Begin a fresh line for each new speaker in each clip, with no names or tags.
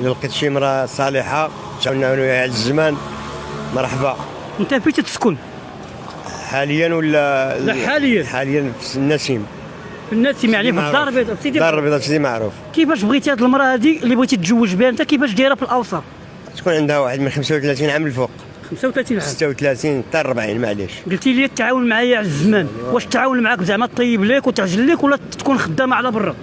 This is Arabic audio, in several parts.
الا لقيت شي مرأة صالحة تعاونوا على الزمان مرحبا.
انت فين تسكن؟
حاليا ولا
لا حاليا
حاليا في النسيم.
في النسيم، يعني في الدار البيضاء في سيدي.
الدار البيضاء في سيدي معروف.
كيفاش بغيتي هاد المراه هادي اللي بغيتي تتزوج بها انت، كيفاش دايره في الاوسط؟
تكون عندها واحد من 35 عام الفوق.
35 عام
36 حتى 40 معليش.
قلتي لي التعاون معايا على الزمان، واش التعاون معاك زعما طيب ليك وتعجل لك، ولا تكون خدامه على برا؟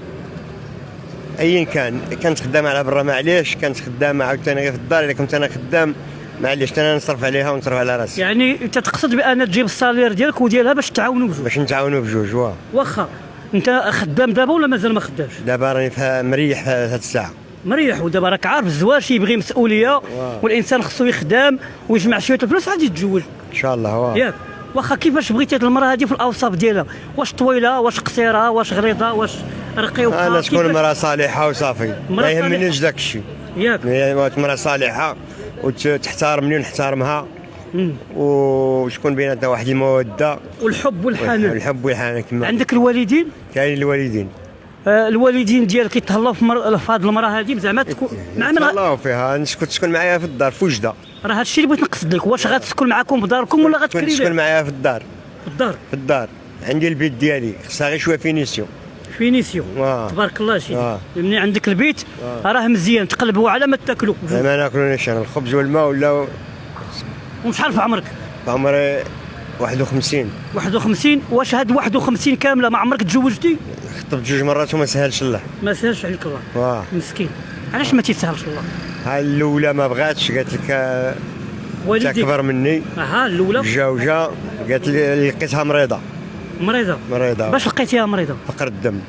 ايا كان، كانت خدامه على برا معليش، كانت خدامه عاوتاني غير في الدار. الا كنت انا خدام معليش انا نصرف عليها ونصرف على راسي.
يعني انت تقصد بان تجيب الصالير ديالك وديالها باش تعاونوا بجوج؟
باش نتعاونوا بجوج. واه
واخا انت خدام دابا ولا مازال ما خدامش؟
دابا راني مريح في هاد الساعه. مريح.
ودابا راك عارف الزواج يبغي مسؤوليه، والانسان خصو يخدم ويجمع شويه الفلوس عاد يتزوج
ان شاء الله. واه
ياك. واخا كيفاش بغيتي هاد المراه هادي في الاوصاف ديالها؟ واش طويله، واش قصيره، واش غليظه، واش رقيقه؟
انا تكون مرأة صالحة وصافي، ما يهمنيش داك الشيء.
ياك
مرأة صالحة وتحترمني ونحترمها، وشكون بيناتنا واحد المودة
والحب والحنان.
والحب والحنان كما
عندك الوالدين؟
كاين الوالدين.
الوالدين ديالك كيتهلاو في هاد المراه هادي زعما تكون مع من؟
الله فيها تسكن معايا في الدار في وجدة.
راه هادشي اللي بغيت نقصد لك، واش غتسكن معاكم في داركم ولا غتكري
تسكن معايا في الدار؟
في الدار.
في الدار عندي البيت ديالي، خصها غير شويه فينيسيون.
فينيسيون. تبارك الله سيدي. منين عندك البيت راه مزيان، تقلبوا على ما تاكلوا.
ما ناكلوناش انا الخبز والماء ولا.
وشحال في عمرك؟
في عمري 51.
51. واش هاد 51 كامله ما عمرك تزوجتي؟
خطبت جوج مرات وما سهلش الله.
ما سهلش عليك الله. مسكين. علاش ما تيسهلش الله؟
ها الاولى ما بغاتش، قالت لك
والديك
تكبر مني.
الاولى
جا قالت لي لقيتها مريضه. مريضه.
باش لقيتيها مريضه؟
فقر الدم.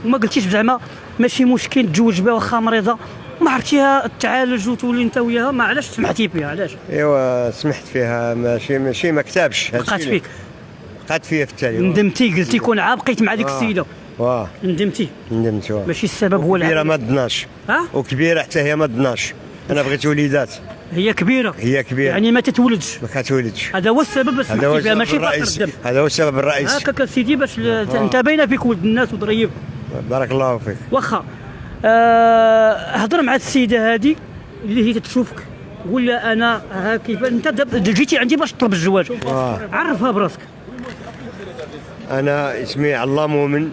وما قلتيش زعما ماشي مشكل تزوج بها واخا مريضه، ما عرفتيها تعالج وتولي انت وياها؟ ما علاش سمحتي فيها؟ علاش؟
ايوا سمحت فيها، ماشي ما كتبش.
بقات فيك؟
بقات فيا في التالي.
ندمتي؟ قلتي كون بقيت مع ديك السيده. ندمت. ماشي السبب هو
كبيره ما ضناش. وكبيره حتى هي ما ضناش. انا بغيت وليدات.
هي كبيره
يعني
ما تتولدش.
ما كتولدش.
هذا هو السبب باش سمحتي فيها، ماشي فقر الدم.
هذا هو السبب الرئيسي.
هكاك سيدي باش انت باينه فيك ولد الناس وظريف.
بارك الله فيك.
واخا هضر مع السيده هذه اللي هي تشوفك، ولا انا كيف انت جيتي عندي باش تطلب الزواج. عرفها براسك.
انا اسمي الله مؤمن،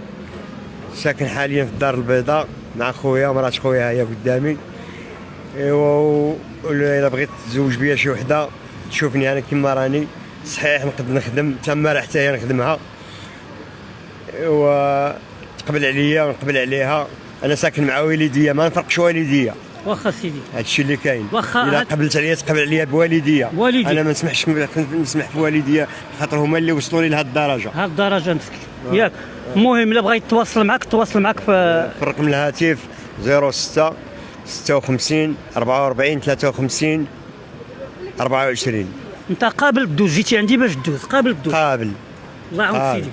ساكن حاليا في الدار البيضاء مع خويا، مرات خويا هي قدامي. ايوا الا بغيت تزوج بيا شي وحده تشوفني انا كيما راني صحيح، نقدر نخدم تما حتى هي نخدمها، ايوا تقبل عليا ونقبل عليها. انا ساكن مع والديا، ما نفرقش والديا.
واخا سيدي
هادشي اللي كاين.
واخا
الا قبلت عليا تقبل عليا بوالديا. انا ما نسمحش نسمح في والديا، خاطر هما اللي وصلوني لهاد الدرجه.
هاد الدرجه مسكين. ياك. المهم الا بغيت تواصل معك في
الرقم الهاتف 06 56 44 53 24.
انت قابل بدوز؟ جيتي عندي باش دوز؟ قابل بدوز؟
قابل.
الله يعاون سيدي.